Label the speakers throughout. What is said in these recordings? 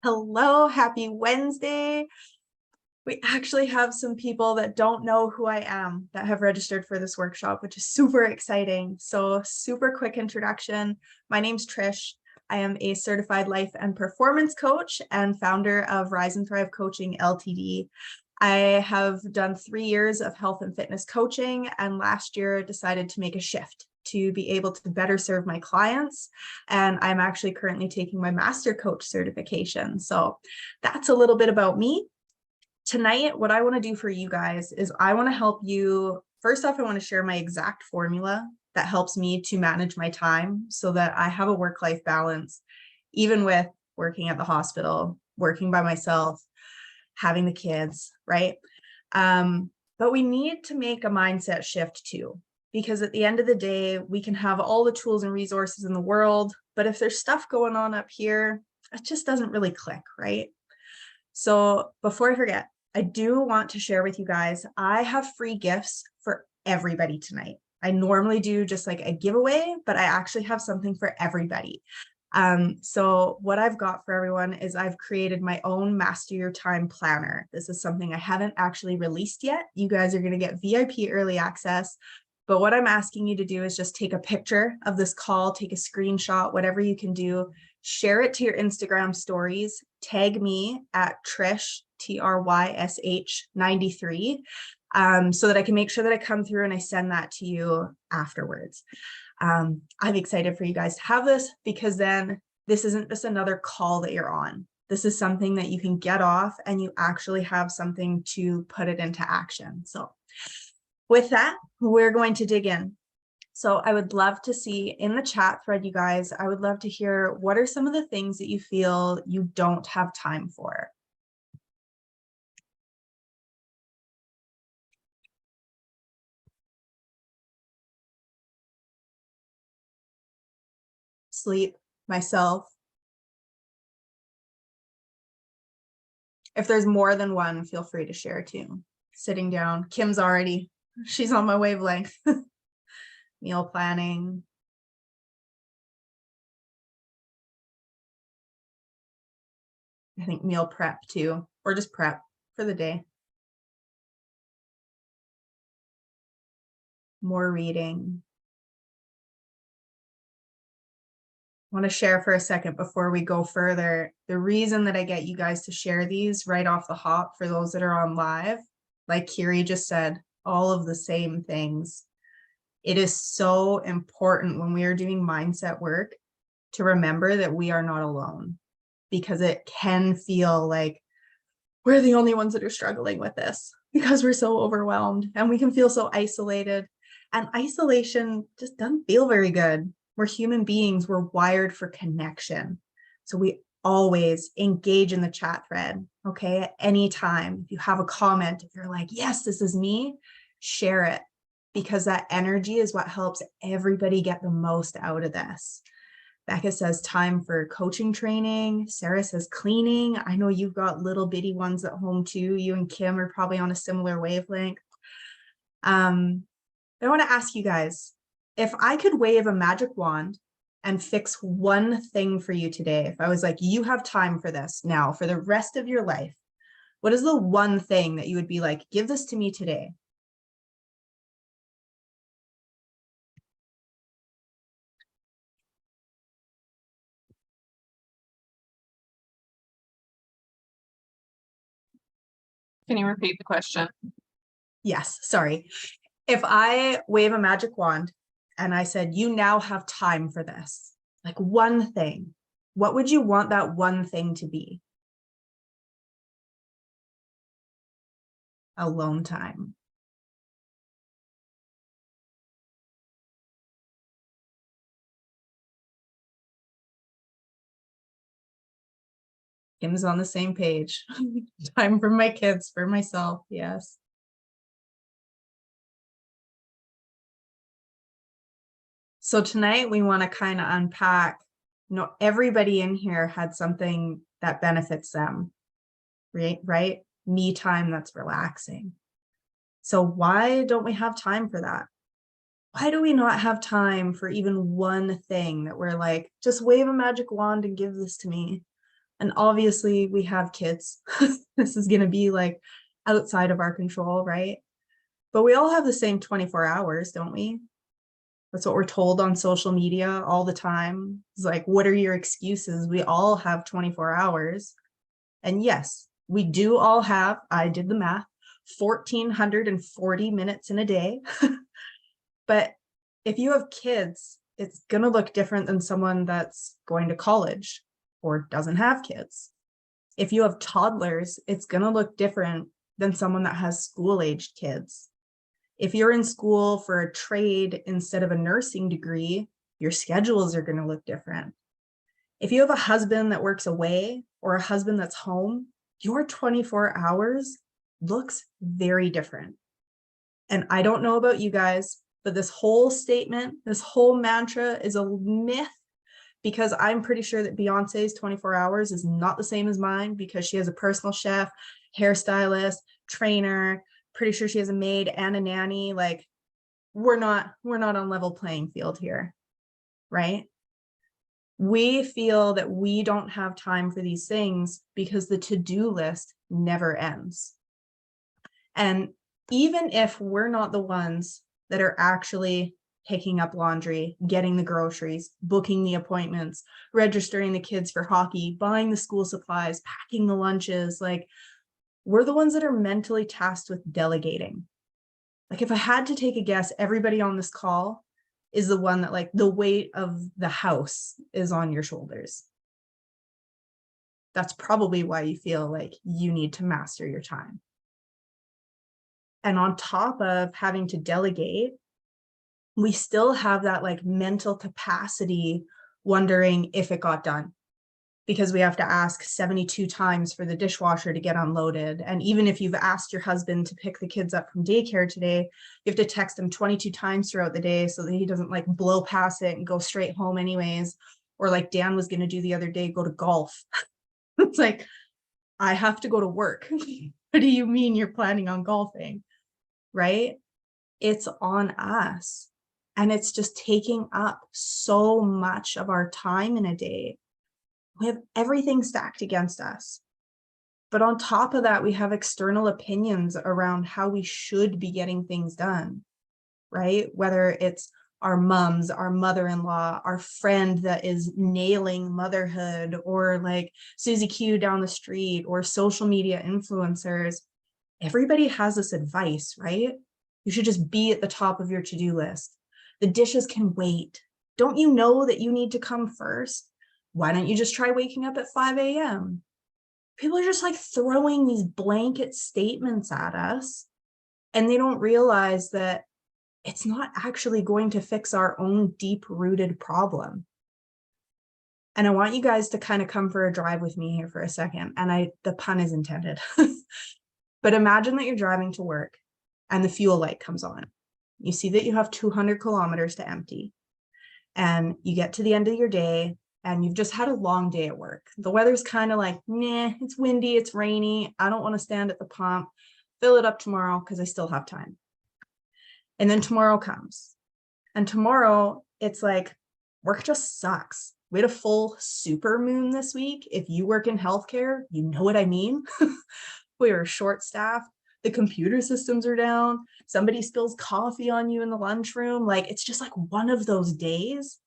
Speaker 1: Hello, happy Wednesday. We actually have some people that don't know who I am that have registered for this workshop, which is super exciting. So super quick introduction. My name's Trish. I am a certified life and performance coach and founder of Rise and Thrive Coaching Ltd. I have done 3 years of health and fitness coaching, and last year decided to make a shift to be able to better serve my clients. And I'm actually currently taking my master coach certification. So that's a little bit about me. Tonight, what I want to do for you guys is I want to help you. First off, I want to share my exact formula that helps me to manage my time so that I have a work-life balance, even with working at the hospital, working by myself, having the kids, right? But we need to make a mindset shift too, because at the end of the day, we can have all the tools and resources in the world, but if there's stuff going on up here, it just doesn't really click, right? So before I forget, I do want to share with you guys, I have free gifts for everybody tonight. I normally do just like a giveaway, but I actually have something for everybody. So what I've got for everyone is I've created my own Master Your Time planner. This is something I haven't actually released yet. You guys are going to get VIP early access. But what I'm asking you to do is just take a picture of this call, take a screenshot, whatever you can do, share it to your Instagram stories, tag me at Trish, TRYSH 93, so that I can make sure that I come through and I send that to you afterwards. I'm excited for you guys to have this, because then this isn't just another call that you're on. This is something that you can get off and you actually have something to put it into action. So with that, we're going to dig in. So I would love to see in the chat thread, you guys, I would love to hear, what are some of the things that you feel you don't have time for? Sleep, myself. If there's more than one, feel free to share too. Sitting down. Kim's already, she's on my wavelength. Meal planning. I think meal prep too, or just prep for the day. More reading. I want to share for a second before we go further. The reason that I get you guys to share these right off the hop for those that are on live, like Kiri just said, all of the same things. It is so important when we are doing mindset work to remember that we are not alone, because it can feel like we're the only ones that are struggling with this because we're so overwhelmed, and we can feel so isolated, and isolation just doesn't feel very good. We're human beings. We're wired for connection. So we always engage in the chat thread, okay? At any time, if you have a comment, if you're like, yes, this is me, share it, because that energy is what helps everybody get the most out of this. Becca says time for coaching training. Sarah says cleaning. I know you've got little bitty ones at home too. You and Kim are probably on a similar wavelength. I want to ask you guys, if I could wave a magic wand and fix one thing for you today, if I was like, you have time for this now for the rest of your life, what is the one thing that you would be like, give this to me today?
Speaker 2: Can you repeat the question?
Speaker 1: Yes, sorry. If I wave a magic wand and I said, you now have time for this, like one thing, what would you want that one thing to be? Alone time. Kim's on the same page. Time for my kids, for myself. Yes. So tonight we want to kind of unpack, everybody in here had something that benefits them, right? Me time that's relaxing. So why don't we have time for that? Why do we not have time for even one thing that we're like, just wave a magic wand and give this to me? And obviously we have kids. This is going to be like outside of our control, right? But we all have the same 24 hours, don't we? That's what we're told on social media all the time. It's like, what are your excuses? We all have 24 hours. And yes, we do all have, I did the math, 1,440 minutes in a day. But if you have kids, it's going to look different than someone that's going to college or doesn't have kids. If you have toddlers, it's going to look different than someone that has school-aged kids. If you're in school for a trade instead of a nursing degree, your schedules are going to look different. If you have a husband that works away or a husband that's home, your 24 hours looks very different. And I don't know about you guys, but this whole statement, this whole mantra is a myth, because I'm pretty sure that Beyonce's 24 hours is not the same as mine, because she has a personal chef, hairstylist, trainer, pretty sure she has a maid and a nanny. Like, we're not on level playing field here, right? We feel that we don't have time for these things because the to-do list never ends. And even if we're not the ones that are actually picking up laundry, getting the groceries, booking the appointments, registering the kids for hockey, buying the school supplies, packing the lunches, like, we're the ones that are mentally tasked with delegating. Like, if I had to take a guess, everybody on this call is the one that, like, the weight of the house is on your shoulders. That's probably why you feel like you need to master your time. And on top of having to delegate, we still have that like mental capacity wondering if it got done, because we have to ask 72 times for the dishwasher to get unloaded. And even if you've asked your husband to pick the kids up from daycare today, you have to text him 22 times throughout the day so that he doesn't like blow past it and go straight home anyways. Or like Dan was going to do the other day, go to golf. It's like, I have to go to work. What do you mean you're planning on golfing? Right? It's on us. And it's just taking up so much of our time in a day. We have everything stacked against us. But on top of that, we have external opinions around how we should be getting things done, right? Whether it's our moms, our mother-in-law, our friend that is nailing motherhood, or like Susie Q down the street, or social media influencers. Everybody has this advice, right? You should just be at the top of your to-do list. The dishes can wait. Don't you know that you need to come first? Why don't you just try waking up at 5 a.m.? People are just like throwing these blanket statements at us, and they don't realize that it's not actually going to fix our own deep-rooted problem. And I want you guys to kind of come for a drive with me here for a second. And the pun is intended. But imagine that you're driving to work and the fuel light comes on. You see that you have 200 kilometers to empty. And you get to the end of your day and you've just had a long day at work. The weather's kind of like, nah, it's windy, it's rainy. I don't want to stand at the pump. Fill it up tomorrow because I still have time. And then tomorrow comes. And tomorrow it's like, work just sucks. We had a full super moon this week. If you work in healthcare, you know what I mean. We are short staffed. The computer systems are down. Somebody spills coffee on you in the lunchroom. Like, it's just like one of those days.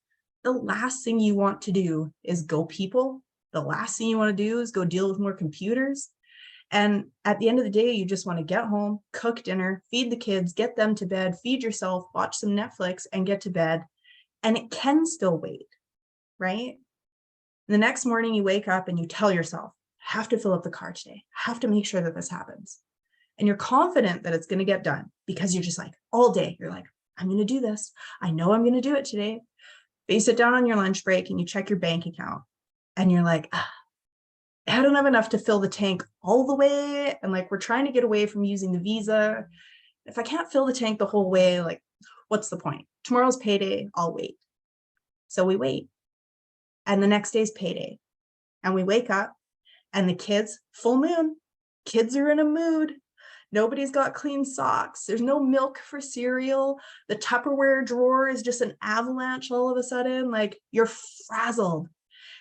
Speaker 1: The last thing you want to do is go people. The last thing you want to do is go deal with more computers. And at the end of the day, you just want to get home, cook dinner, feed the kids, get them to bed, feed yourself, watch some Netflix, and get to bed. And it can still wait, right? The next morning you wake up and you tell yourself, I have to fill up the car today. I have to make sure that this happens. And you're confident that it's going to get done because you're just like, all day, you're like, I'm going to do this. I know I'm going to do it today. But you sit down on your lunch break and you check your bank account and you're like, I don't have enough to fill the tank all the way. And like, we're trying to get away from using the Visa. If I can't fill the tank the whole way, like, what's the point? Tomorrow's payday, I'll wait. So we wait. And the next day's payday. And we wake up and the kids, full moon, kids are in a mood. Nobody's got clean socks. There's no milk for cereal. The Tupperware drawer is just an avalanche all of a sudden. Like, you're frazzled.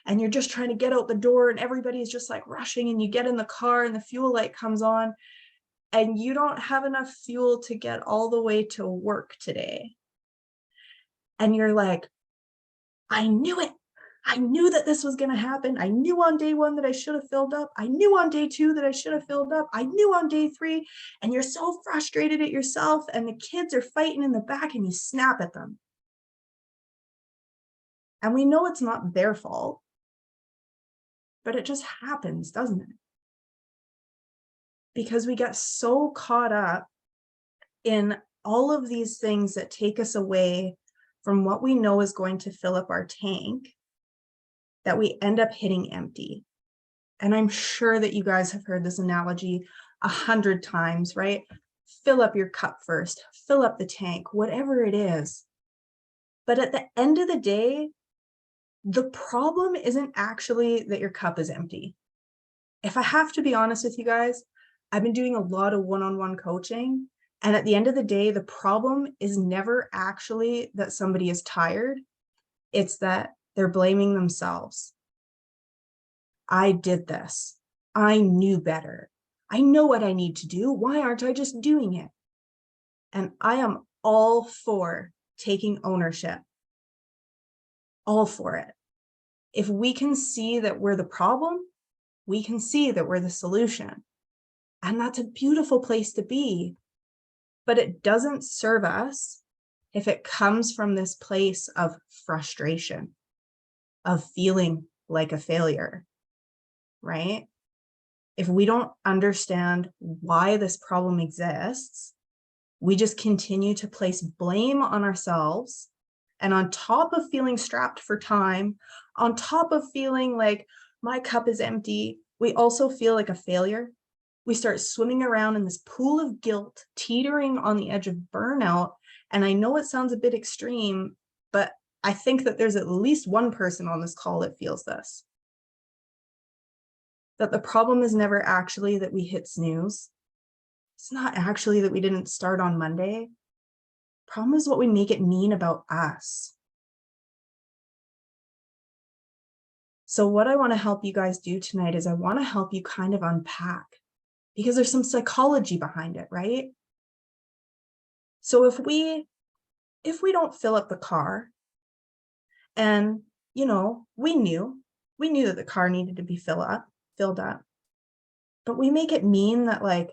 Speaker 1: and you're just trying to get out the door and everybody's just like rushing, and you get in the car and the fuel light comes on and you don't have enough fuel to get all the way to work today. And you're like, I knew it. I knew that this was going to happen. I knew on day 1 that I should have filled up. I knew on day 2 that I should have filled up. I knew on day 3. And you're so frustrated at yourself, and the kids are fighting in the back, and you snap at them. And we know it's not their fault, but it just happens, doesn't it? Because we get so caught up in all of these things that take us away from what we know is going to fill up our tank, that we end up hitting empty. And I'm sure that you guys have heard this analogy 100 times, right? Fill up your cup first, fill up the tank, whatever it is. But at the end of the day, the problem isn't actually that your cup is empty. If I have to be honest with you guys, I've been doing a lot of one-on-one coaching. And at the end of the day, the problem is never actually that somebody is tired. It's that they're blaming themselves. I did this. I knew better. I know what I need to do. Why aren't I just doing it? And I am all for taking ownership. All for it. If we can see that we're the problem, we can see that we're the solution. And that's a beautiful place to be. But it doesn't serve us if it comes from this place of frustration, of feeling like a failure, right? If we don't understand why this problem exists, we just continue to place blame on ourselves. And on top of feeling strapped for time, on top of feeling like my cup is empty, we also feel like a failure. We start swimming around in this pool of guilt, teetering on the edge of burnout. And I know it sounds a bit extreme, but I think that there's at least one person on this call that feels this. That the problem is never actually that we hit snooze. It's not actually that we didn't start on Monday. Problem is what we make it mean about us. So what I want to help you guys do tonight is I want to help you kind of unpack, because there's some psychology behind it, right? So if we don't fill up the car, and we knew that the car needed to be filled up, but we make it mean that like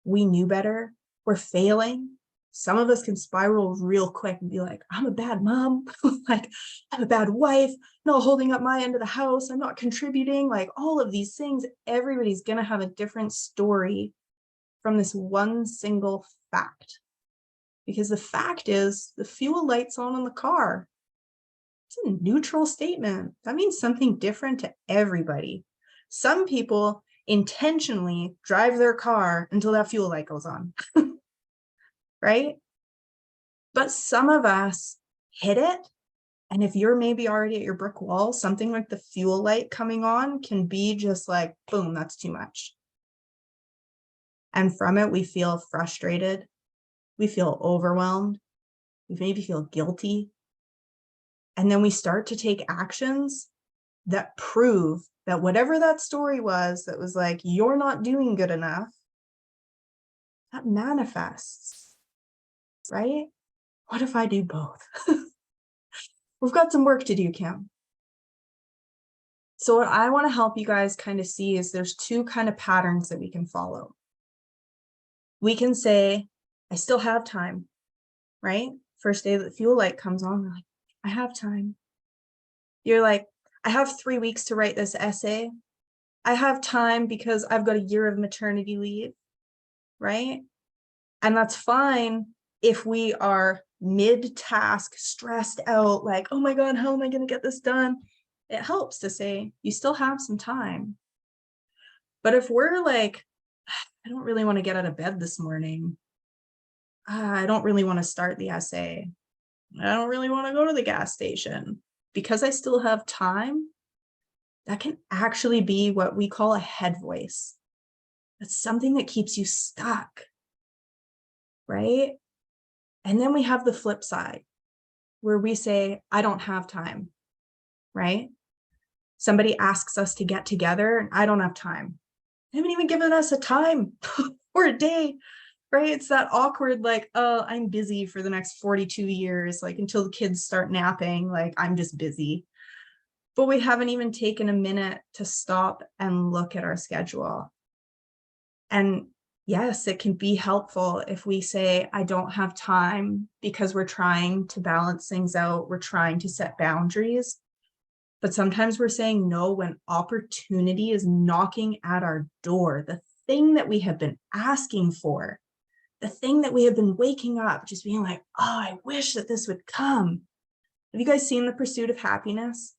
Speaker 1: we knew better, we're failing. Some of us can spiral real quick and be like, I'm a bad mom, like I'm a bad wife, not holding up my end of the house, I'm not contributing, like all of these things. Everybody's gonna have a different story from this one single fact. Because the fact is the fuel light's on in the car. It's a neutral statement. That means something different to everybody. Some people intentionally drive their car until that fuel light goes on, right? But some of us hit it. And if you're maybe already at your brick wall, something like the fuel light coming on can be just like, boom, that's too much. And from it, we feel frustrated. We feel overwhelmed. We maybe feel guilty. And then we start to take actions that prove that whatever that story was that was like, you're not doing good enough, that manifests, right? What if I do both? We've got some work to do, Kim. So what I want to help you guys kind of see is there's two kind of patterns that we can follow. We can say, I still have time, right? First day that the fuel light comes on, we're like, I have time. You're like, I have 3 weeks to write this essay. I have time because I've got a year of maternity leave, right? And that's fine if we are mid-task, stressed out, like, oh my God, how am I going to get this done? It helps to say, you still have some time. But if we're like, I don't really want to get out of bed this morning. I don't really want to start the essay. I don't really want to go to the gas station. Because I still have time, that can actually be what we call a head voice. That's something that keeps you stuck, right? And then we have the flip side where we say, I don't have time, right? Somebody asks us to get together and I don't have time. They haven't even given us a time or a day, right? It's that awkward, like, oh, I'm busy for the next 42 years, like until the kids start napping, like I'm just busy. But we haven't even taken a minute to stop and look at our schedule. And yes, it can be helpful if we say, I don't have time, because we're trying to balance things out. We're trying to set boundaries. But sometimes we're saying no when opportunity is knocking at our door, the thing that we have been asking for, the thing that we have been waking up, just being like, oh, I wish that this would come. Have you guys seen The Pursuit of Happiness?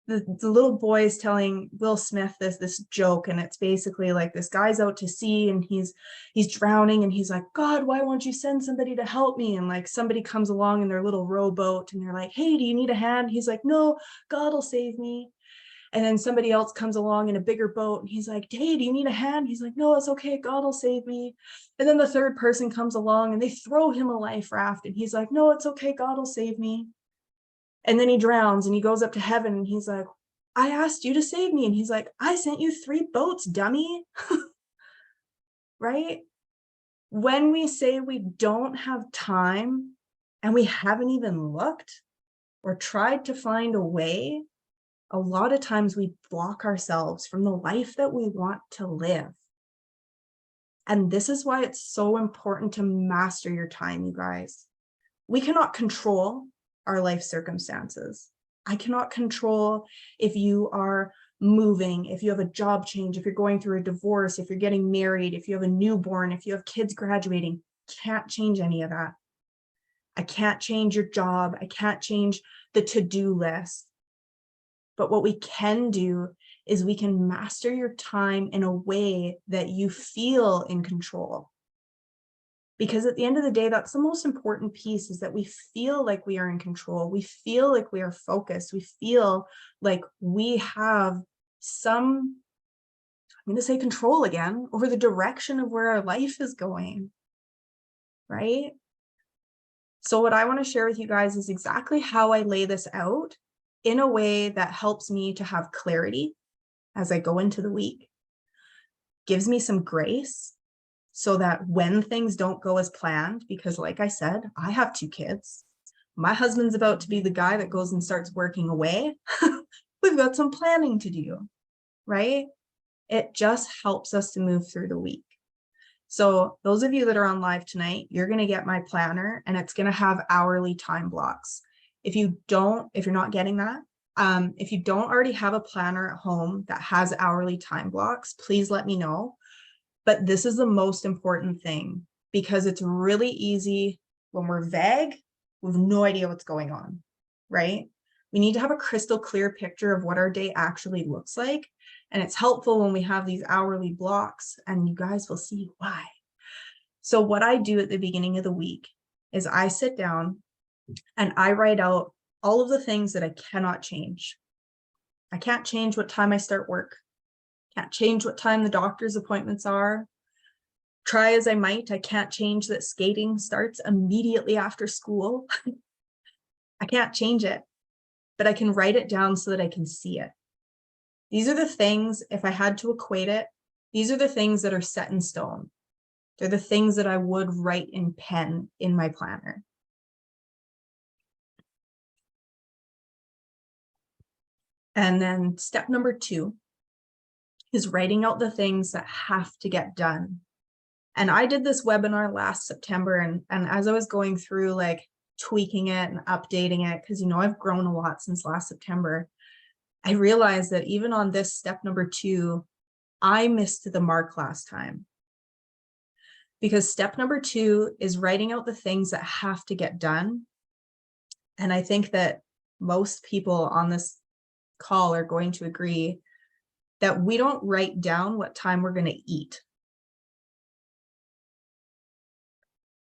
Speaker 1: The little boy is telling Will Smith this joke, and it's basically like this guy's out to sea and he's drowning, and he's like, God, why won't you send somebody to help me? And like somebody comes along in their little rowboat and they're like, hey, do you need a hand? He's like, no, God will save me. And then somebody else comes along in a bigger boat and he's like, hey, do you need a hand? He's like, no, it's okay, God will save me. And then the third person comes along and they throw him a life raft and he's like, no, it's okay, God will save me. And then he drowns and he goes up to heaven and he's like, I asked you to save me. And he's like, I sent you 3 boats, dummy. Right? When we say we don't have time and we haven't even looked or tried to find a way, a lot of times we block ourselves from the life that we want to live. And this is why it's so important to master your time, you guys. We cannot control our life circumstances. I cannot control if you are moving, if you have a job change, if you're going through a divorce, if you're getting married, if you have a newborn, if you have kids graduating. Can't change any of that. I can't change your job. I can't change the to-do list. But what we can do is we can master your time in a way that you feel in control. Because at the end of the day, that's the most important piece, is that we feel like we are in control. We feel like we are focused. We feel like we have some, I'm going to say control again, over the direction of where our life is going, right? So what I want to share with you guys is exactly how I lay this out in a way that helps me to have clarity as I go into the week, gives me some grace, so that when things don't go as planned, because like I said, I have 2 kids. My husband's about to be the guy that goes and starts working away. We've got some planning to do, right? It just helps us to move through the week. So those of you that are on live tonight, you're going to get my planner and it's going to have hourly time blocks. If you're not getting that, if you don't already have a planner at home that has hourly time blocks, please let me know. But this is the most important thing, because it's really easy when we're vague, we have no idea what's going on, right? We need to have a crystal clear picture of what our day actually looks like. And it's helpful when we have these hourly blocks, and you guys will see why. So what I do at the beginning of the week is I sit down and I write out all of the things that I cannot change. I can't change what time I start work. Can't change what time the doctor's appointments are. Try as I might, I can't change that skating starts immediately after school. I can't change it, but I can write it down so that I can see it. These are the things, if I had to equate it, these are the things that are set in stone. They're the things that I would write in pen in my planner. And then step number 2 is writing out the things that have to get done. And I did this webinar last September, and as I was going through like tweaking it and updating it, because I've grown a lot since last September, I realized that even on this step number 2, I missed the mark last time. Because step number 2 is writing out the things that have to get done. And I think that most people on this call are going to agree that we don't write down what time we're going to eat.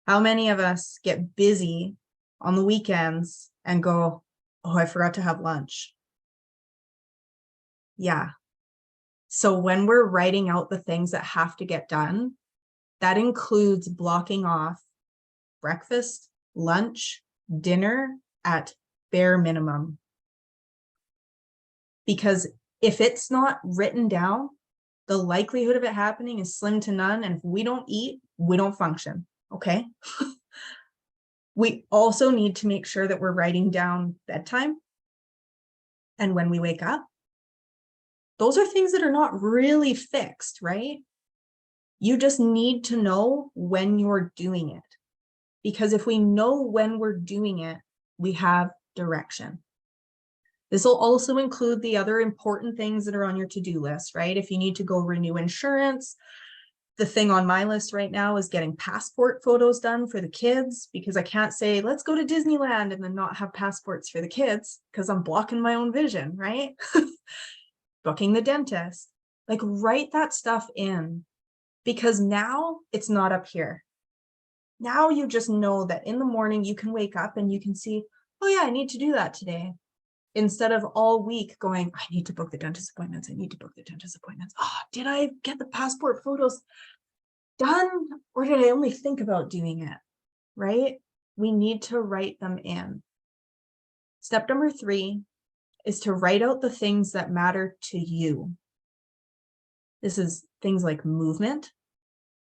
Speaker 1: How many of us get busy on the weekends and go, oh, I forgot to have lunch? Yeah. So when we're writing out the things that have to get done, that includes blocking off breakfast, lunch, dinner at bare minimum. Because If it's not written down, the likelihood of it happening is slim to none. And if we don't eat, we don't function. Okay. We also need to make sure that we're writing down bedtime and when we wake up. Those are things that are not really fixed, right? You just need to know when you're doing it. Because if we know when we're doing it, we have direction. This will also include the other important things that are on your to-do list, right? If you need to go renew insurance, the thing on my list right now is getting passport photos done for the kids, because I can't say, let's go to Disneyland and then not have passports for the kids because I'm blocking my own vision, right? Booking the dentist, like write that stuff in, because now it's not up here. Now you just know that in the morning you can wake up and you can see, oh yeah, I need to do that today. Instead of all week going, I need to book the dentist appointments. I need to book the dentist appointments. Oh, did I get the passport photos done? Or did I only think about doing it? Right? We need to write them in. Step number 3 is to write out the things that matter to you. This is things like movement,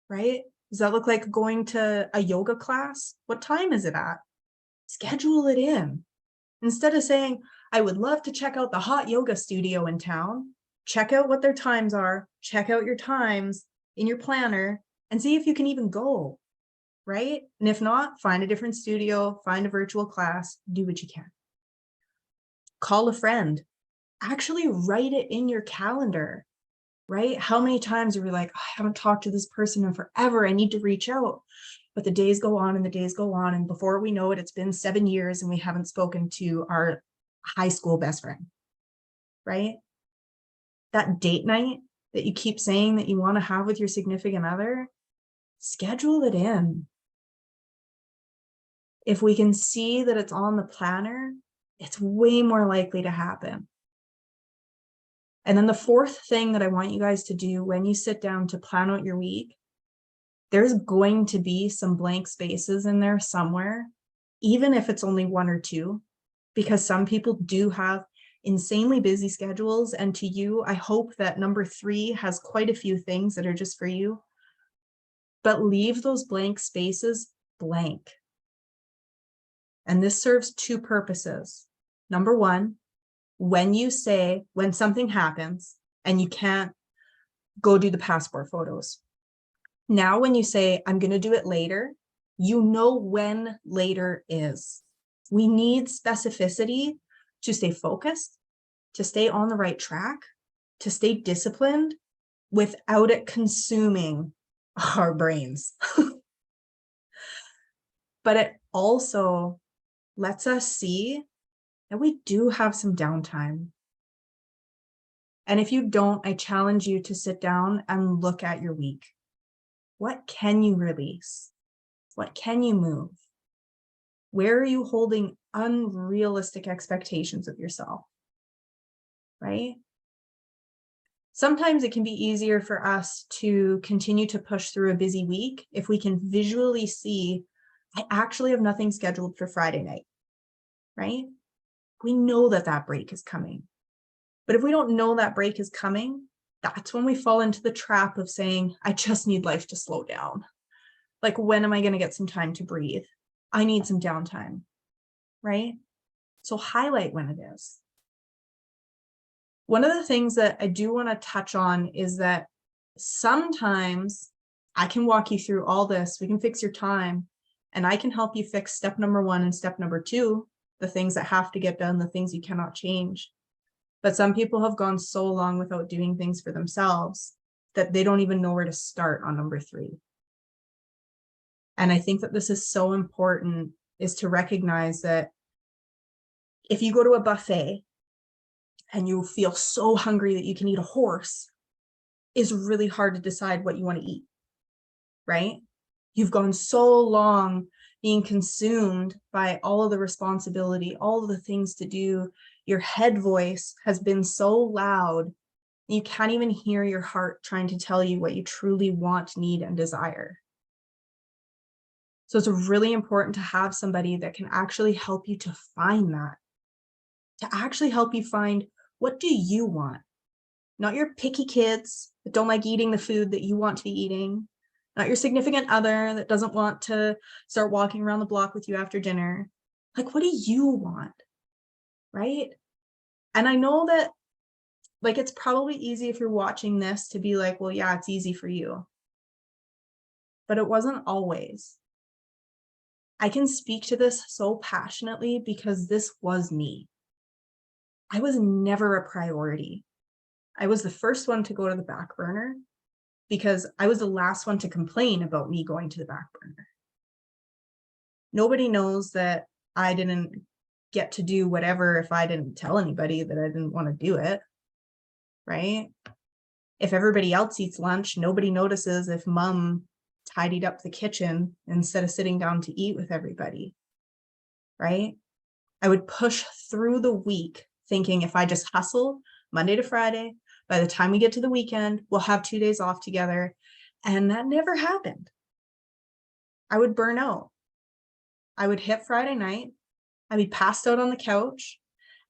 Speaker 1: right? Does that look like going to a yoga class? What time is it at? Schedule it in. Instead of saying, I would love to check out the hot yoga studio in town, check out what their times are, check out your times in your planner and see if you can even go, right? And if not, find a different studio, find a virtual class, do what you can. Call a friend, actually write it in your calendar, right? How many times are we like, oh, I haven't talked to this person in forever, I need to reach out. But the days go on and the days go on. And before we know it, it's been 7 years and we haven't spoken to our high school best friend, right? That date night that you keep saying that you want to have with your significant other, schedule it in. If we can see that it's on the planner, it's way more likely to happen. And then the 4th thing that I want you guys to do when you sit down to plan out your week, there's going to be some blank spaces in there somewhere, even if it's only 1 or 2, because some people do have insanely busy schedules. And to you, I hope that number 3 has quite a few things that are just for you, but leave those blank spaces blank. And this serves 2 purposes. Number 1, when something happens and you can't go do the passport photos. Now, when you say, I'm going to do it later, you know when later is. We need specificity to stay focused, to stay on the right track, to stay disciplined without it consuming our brains. But it also lets us see that we do have some downtime. And if you don't, I challenge you to sit down and look at your week. What can you release? What can you move? Where are you holding unrealistic expectations of yourself? Right? Sometimes it can be easier for us to continue to push through a busy week if we can visually see, I actually have nothing scheduled for Friday night, right? We know that that break is coming. But if we don't know that break is coming, that's when we fall into the trap of saying, I just need life to slow down. Like, when am I going to get some time to breathe? I need some downtime, right? So highlight when it is. One of the things that I do want to touch on is that sometimes I can walk you through all this. We can fix your time and I can help you fix step number 1 and step number 2, the things that have to get done, the things you cannot change. But some people have gone so long without doing things for themselves that they don't even know where to start on number 3. And I think that this is so important, is to recognize that if you go to a buffet and you feel so hungry that you can eat a horse, it's really hard to decide what you want to eat, right? You've gone so long being consumed by all of the responsibility, all of the things to do. Your head voice has been so loud, you can't even hear your heart trying to tell you what you truly want, need, and desire. So it's really important to have somebody that can actually help you to find that, to actually help you find, what do you want? not your picky kids that don't like eating the food that you want to be eating, not your significant other that doesn't want to start walking around the block with you after dinner. Like, what do you want? Right? And I know that, like, it's probably easy if you're watching this to be like, well, yeah, it's easy for you. But it wasn't always. I can speak to this so passionately because this was me. I was never a priority. I was the first one to go to the back burner because I was the last one to complain about me going to the back burner. Nobody knows that I didn't get to do whatever if I didn't tell anybody that I didn't want to do it, right? If everybody else eats lunch, nobody notices if mom tidied up the kitchen instead of sitting down to eat with everybody, right? I would push through the week thinking if I just hustle Monday to Friday, by the time we get to the weekend, we'll have 2 days off together. And that never happened. I would burn out. I would hit Friday night. I'd be passed out on the couch.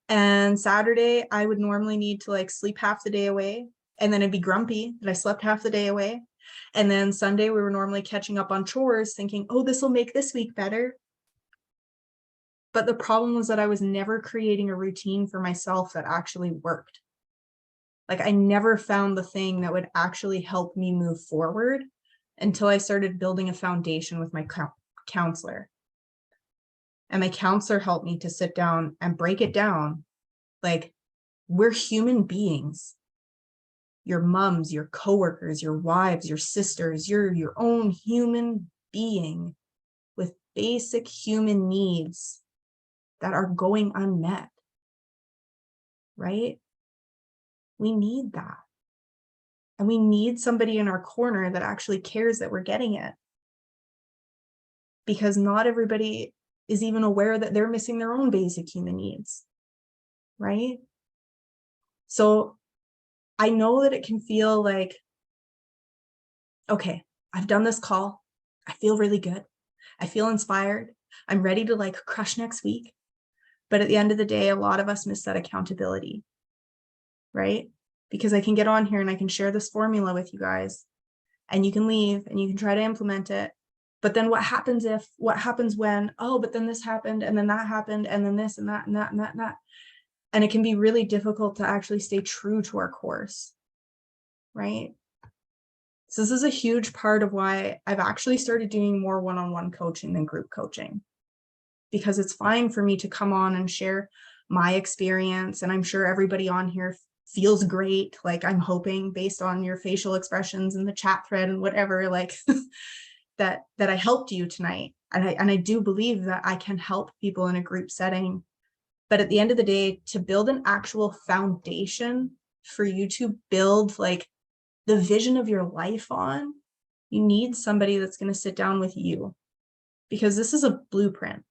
Speaker 1: And Saturday, I would normally need to like sleep half the day away. And then I'd be grumpy that I slept half the day away. And then Sunday, we were normally catching up on chores thinking, oh, this will make this week better. But the problem was that I was never creating a routine for myself that actually worked. Like, I never found the thing that would actually help me move forward until I started building a foundation with my counselor. And my counselor helped me to sit down and break it down. Like, we're human beings. Your moms, your coworkers, your wives, your sisters, you're your own human being with basic human needs that are going unmet, right? We need that. And we need somebody in our corner that actually cares that we're getting it. Because not everybody is even aware that they're missing their own basic human needs, right? So I know that it can feel like, okay, I've done this call. I feel really good. I feel inspired. I'm ready to like crush next week. But at the end of the day, a lot of us miss that accountability, right? Because I can get on here and I can share this formula with you guys and you can leave and you can try to implement it. But then what happens when, oh, but then this happened and then that happened and then this and that and that and that and that. And it can be really difficult to actually stay true to our course, right? So this is a huge part of why I've actually started doing more one-on-one coaching than group coaching, because it's fine for me to come on and share my experience. And I'm sure everybody on here feels great. Like, I'm hoping based on your facial expressions in the chat thread and whatever, like that I helped you tonight. And I do believe that I can help people in a group setting. But at the end of the day, to build an actual foundation for you to build like the vision of your life on, you need somebody that's going to sit down with you, because this is a blueprint.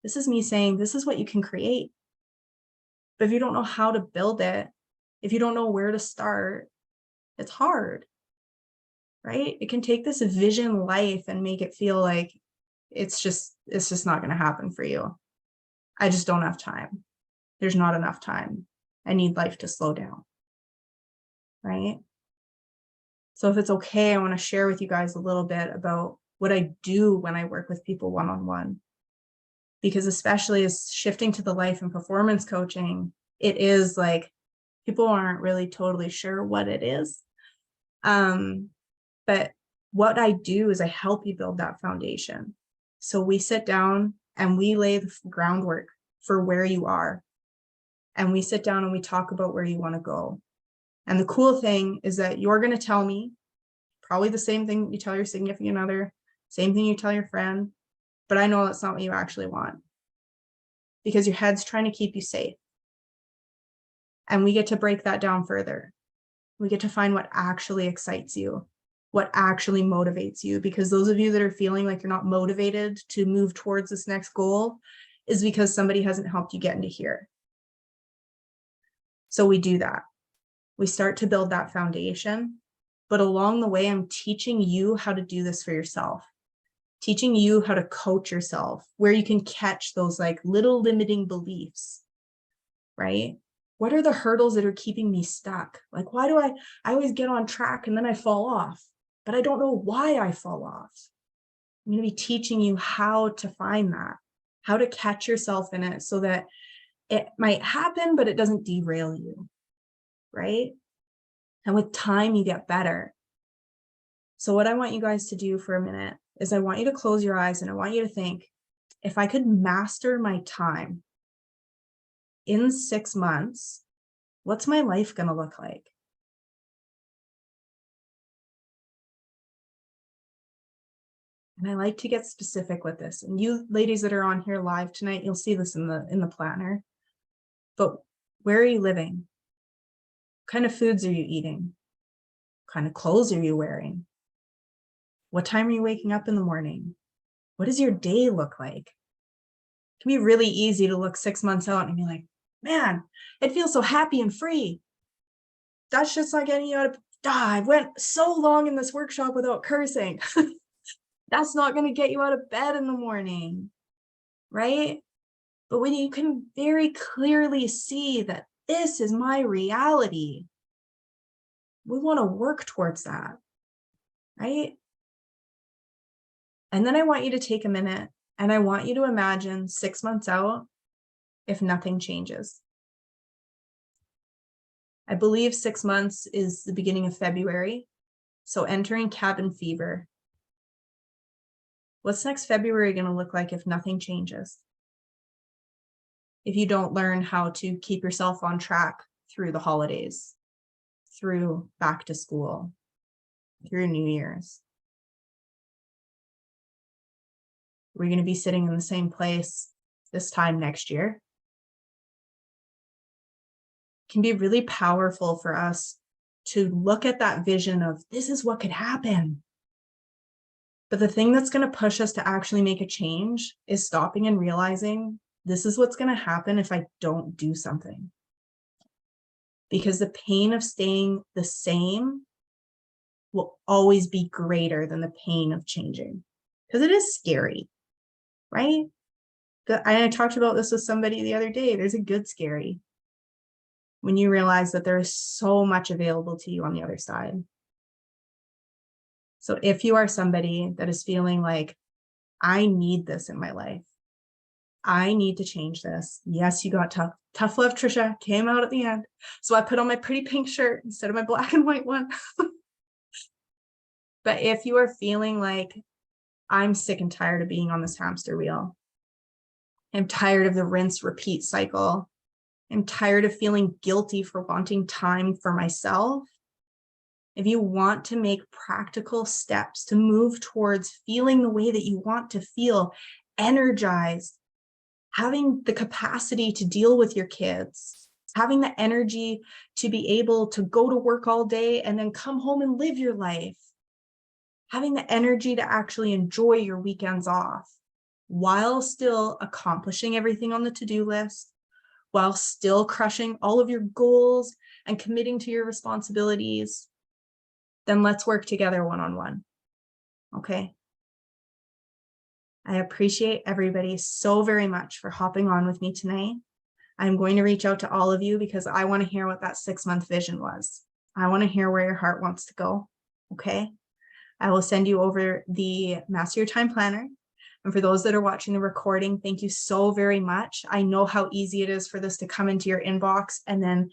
Speaker 1: This is me saying, this is what you can create. But if you don't know how to build it, if you don't know where to start, it's hard, right? It can take this vision life and make it feel like it's just not going to happen for you. I just don't have time. There's not enough time. I need life to slow down, right? So if it's okay, I want to share with you guys a little bit about what I do when I work with people one-on-one. Because especially as shifting to the life and performance coaching, it is like people aren't really totally sure what it is. But what I do is I help you build that foundation. So we sit down and we lay the groundwork for where you are. And we sit down and we talk about where you want to go. And the cool thing is that you're going to tell me probably the same thing you tell your significant other, same thing you tell your friend, but I know that's not what you actually want, because your head's trying to keep you safe. And we get to break that down further. We get to find what actually excites you, what actually motivates you, because those of you that are feeling like you're not motivated to move towards this next goal is because somebody hasn't helped you get into here. So we do that. We start to build that foundation, but along the way, I'm teaching you how to do this for yourself, teaching you how to coach yourself, where you can catch those like little limiting beliefs, right? What are the hurdles that are keeping me stuck? Like, why do I always get on track and then I fall off, but I don't know why I fall off. I'm going to be teaching you how to find that, how to catch yourself in it so that it might happen, but it doesn't derail you, right? And with time, you get better. So what I want you guys to do for a minute is I want you to close your eyes and I want you to think, if I could master my time in 6 months, what's my life going to look like? And I like to get specific with this. And you ladies that are on here live tonight, you'll see this in the planner. But where are you living? What kind of foods are you eating? What kind of clothes are you wearing? What time are you waking up in the morning? What does your day look like? It can be really easy to look 6 months out and be like, man, it feels so happy and free. That's just not getting you out of, I went so long in this workshop without cursing. That's not going to get you out of bed in the morning, right? But when you can very clearly see that this is my reality, we want to work towards that, right? And then I want you to take a minute and I want you to imagine 6 months out if nothing changes. I believe 6 months is the beginning of February. So entering cabin fever. What's next February going to look like if nothing changes? If you don't learn how to keep yourself on track through the holidays, through back to school, through New Year's. We're going to be sitting in the same place this time next year. It can be really powerful for us to look at that vision of this is what could happen. But the thing that's going to push us to actually make a change is stopping and realizing this is what's going to happen if I don't do something. Because the pain of staying the same will always be greater than the pain of changing. Because it is scary, right? I talked about this with somebody the other day. There's a good scary when you realize that there is so much available to you on the other side. So if you are somebody that is feeling like, I need this in my life, I need to change this. Yes, you got tough. Tough love, Trisha, came out at the end. So I put on my pretty pink shirt instead of my black and white one. But if you are feeling like, I'm sick and tired of being on this hamster wheel, I'm tired of the rinse repeat cycle, I'm tired of feeling guilty for wanting time for myself. If you want to make practical steps to move towards feeling the way that you want to feel, energized, having the capacity to deal with your kids, having the energy to be able to go to work all day and then come home and live your life, having the energy to actually enjoy your weekends off while still accomplishing everything on the to-do list, while still crushing all of your goals and committing to your responsibilities, then let's work together one-on-one, okay? I appreciate everybody so very much for hopping on with me tonight. I'm going to reach out to all of you because I want to hear what that 6-month vision was. I want to hear where your heart wants to go, okay? I will send you over the Master Your Time Planner. And for those that are watching the recording, thank you so very much. I know how easy it is for this to come into your inbox and then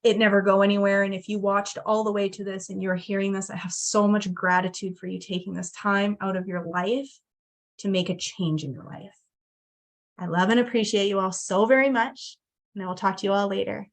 Speaker 1: it never go anywhere. And if you watched all the way to this and you're hearing this, I have so much gratitude for you taking this time out of your life to make a change in your life. I love and appreciate you all so very much, and I will talk to you all later.